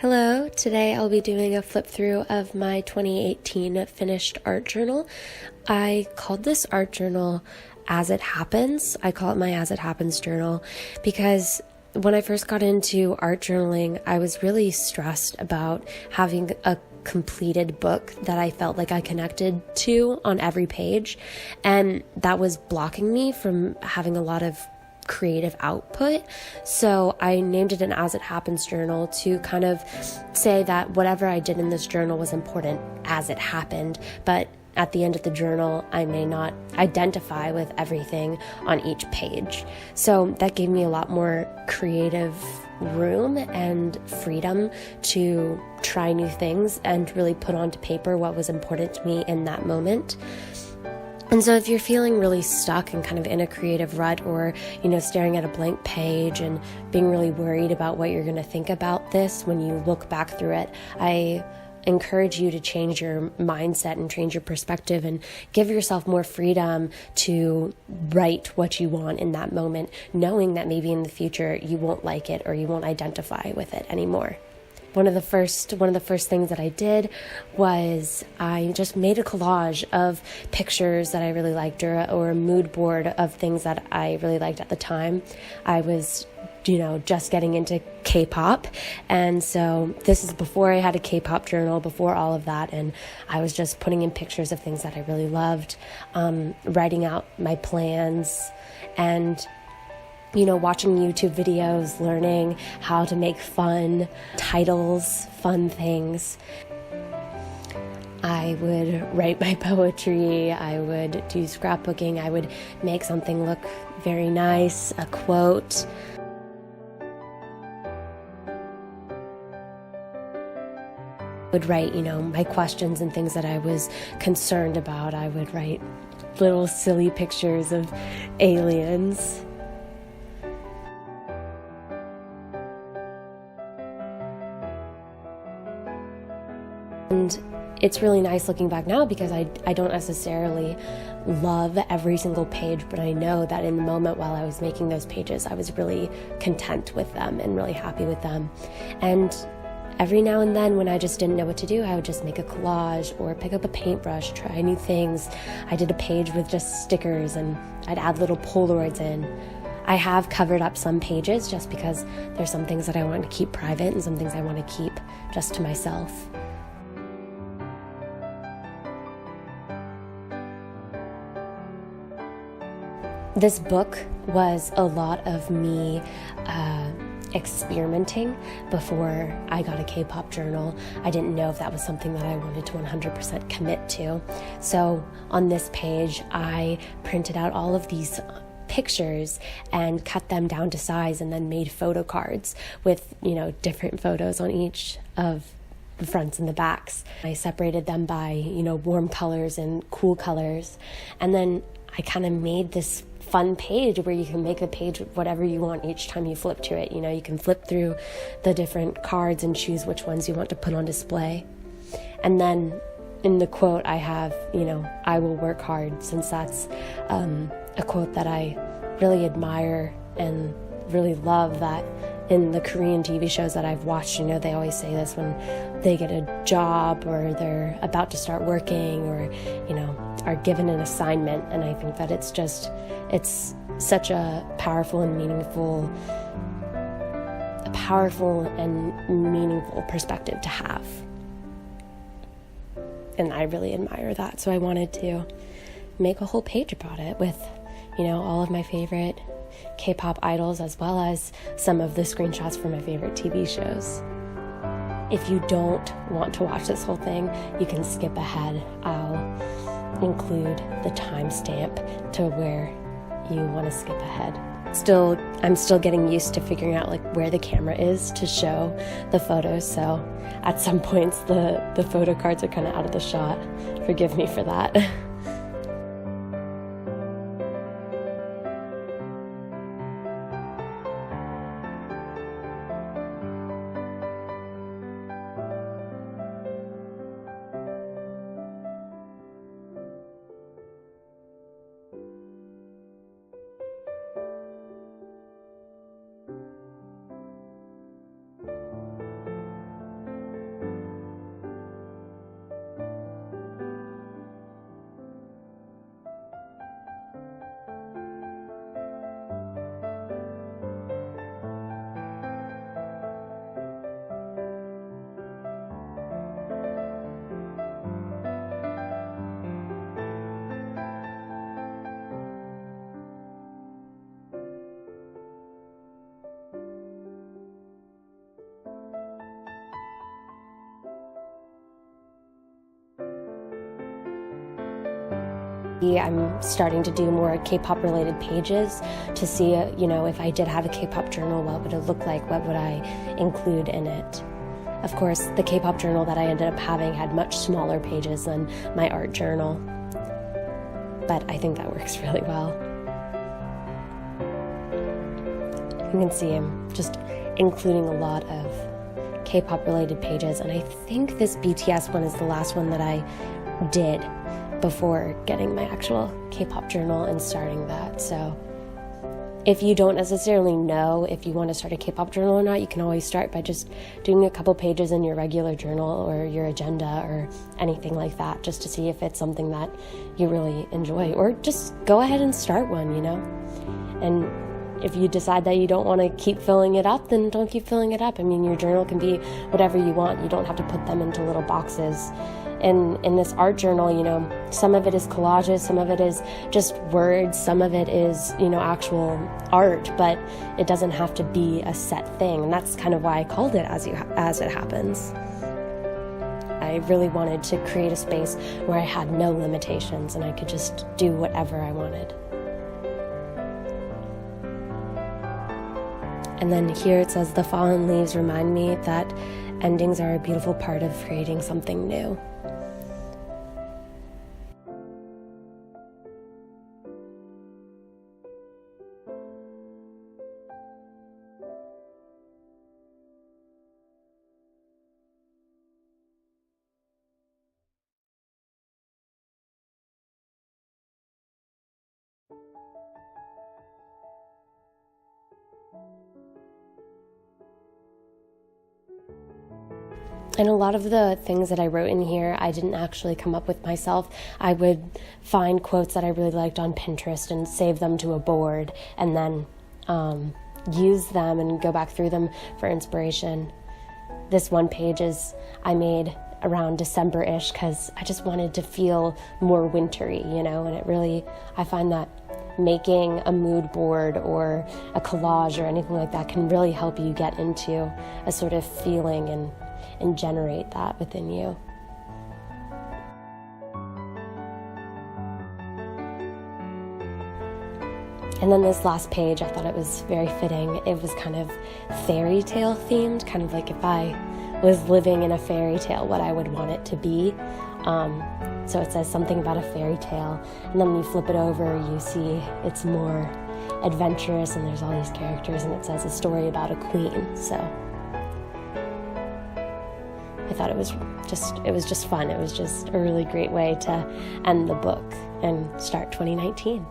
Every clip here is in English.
Hello, today I'll be doing a flip through of my 2018 finished art journal. I called this art journal As It Happens. I call it my As It Happens journal because when I first got into art journaling, I was really stressed about having a completed book that I felt like I connected to on every page, and that was blocking me from having a lot of creative output. So I named it an As It Happens journal to kind of say that whatever I did in this journal was important as it happened, but at the end of the journal, I may not identify with everything on each page. So that gave me a lot more creative room and freedom to try new things and really put onto paper what was important to me in that moment. And so if you're feeling really stuck and kind of in a creative rut, or, staring at a blank page and being really worried about what you're going to think about this when you look back through it, I encourage you to change your mindset and change your perspective and give yourself more freedom to write what you want in that moment, knowing that maybe in the future you won't like it or you won't identify with it anymore. One of the first things that I did was I just made a collage of pictures that I really liked, or a mood board of things that I really liked at the time. I was, just getting into K-pop, and so this is before I had a K-pop journal, before all of that, and I was just putting in pictures of things that I really loved, writing out my plans, and watching YouTube videos, learning how to make fun titles, fun things. I would write my poetry, I would do scrapbooking, I would make something look very nice, a quote. I would write, my questions and things that I was concerned about. I would write little silly pictures of aliens. And it's really nice looking back now because I don't necessarily love every single page, but I know that in the moment while I was making those pages, I was really content with them and really happy with them. And every now and then when I just didn't know what to do, I would just make a collage or pick up a paintbrush, try new things. I did a page with just stickers and I'd add little Polaroids in. I have covered up some pages just because there's some things that I want to keep private and some things I want to keep just to myself. This book was a lot of me experimenting before I got a K-pop journal. I didn't know if that was something that I wanted to 100% commit to. So on this page, I printed out all of these pictures and cut them down to size and then made photo cards with, different photos on each of the fronts and the backs. I separated them by, warm colors and cool colors. And then I kind of made this fun page where you can make a page whatever you want each time you flip to it. You can flip through the different cards and choose which ones you want to put on display. And then in the quote I have, I will work hard, since that's a quote that I really admire and really love, that in the Korean TV shows that I've watched, they always say this when they get a job or they're about to start working or, are given an assignment. And I think that it's such a powerful and meaningful perspective to have. And I really admire that. So I wanted to make a whole page about it with, all of my favorite K-pop idols, as well as some of the screenshots from my favorite TV shows. If you don't want to watch this whole thing, you can skip ahead. I'll include the timestamp to where you want to skip ahead. I'm still getting used to figuring out where the camera is to show the photos, so at some points the photo cards are kind of out of the shot. Forgive me for that. I'm starting to do more K-pop related pages to see, you know, if I did have a K-pop journal, what would it look like? What would I include in it? Of course, the K-pop journal that I ended up having had much smaller pages than my art journal, but I think that works really well. You can see I'm just including a lot of K-pop related pages, and I think this BTS one is the last one that I did before getting my actual K-pop journal and starting that. So if you don't necessarily know if you want to start a K-pop journal or not, you can always start by just doing a couple pages in your regular journal or your agenda or anything like that, just to see if it's something that you really enjoy, or just go ahead and start one, you know. And if you decide that you don't want to keep filling it up, then don't keep filling it up. I mean, your journal can be whatever you want. You don't have to put them into little boxes. And in this art journal, you know, some of it is collages, some of it is just words, some of it is, you know, actual art, but it doesn't have to be a set thing. And that's kind of why I called it As It Happens. I really wanted to create a space where I had no limitations and I could just do whatever I wanted. And then here it says, the fallen leaves remind me that endings are a beautiful part of creating something new. And a lot of the things that I wrote in here, I didn't actually come up with myself. I would find quotes that I really liked on Pinterest and save them to a board, and then use them and go back through them for inspiration. This one page I made around December-ish because I just wanted to feel more wintry, you know, and I find that making a mood board or a collage or anything like that can really help you get into a sort of feeling and generate that within you. And then this last page, I thought it was very fitting. It was kind of fairy tale themed, kind of like if I was living in a fairy tale, what I would want it to be. So it says something about a fairy tale, and then when you flip it over, you see it's more adventurous, and there's all these characters, and it says a story about a queen. So I thought it was just fun. It was just a really great way to end the book and start 2019.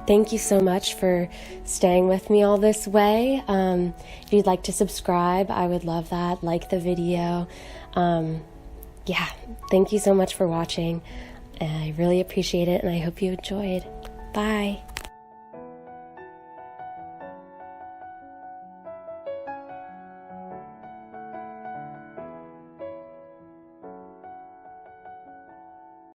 Thank you so much for staying with me all this way. If you'd like to subscribe, I would love that. Like the video. Yeah, thank you so much for watching. I really appreciate it, and I hope you enjoyed. Bye.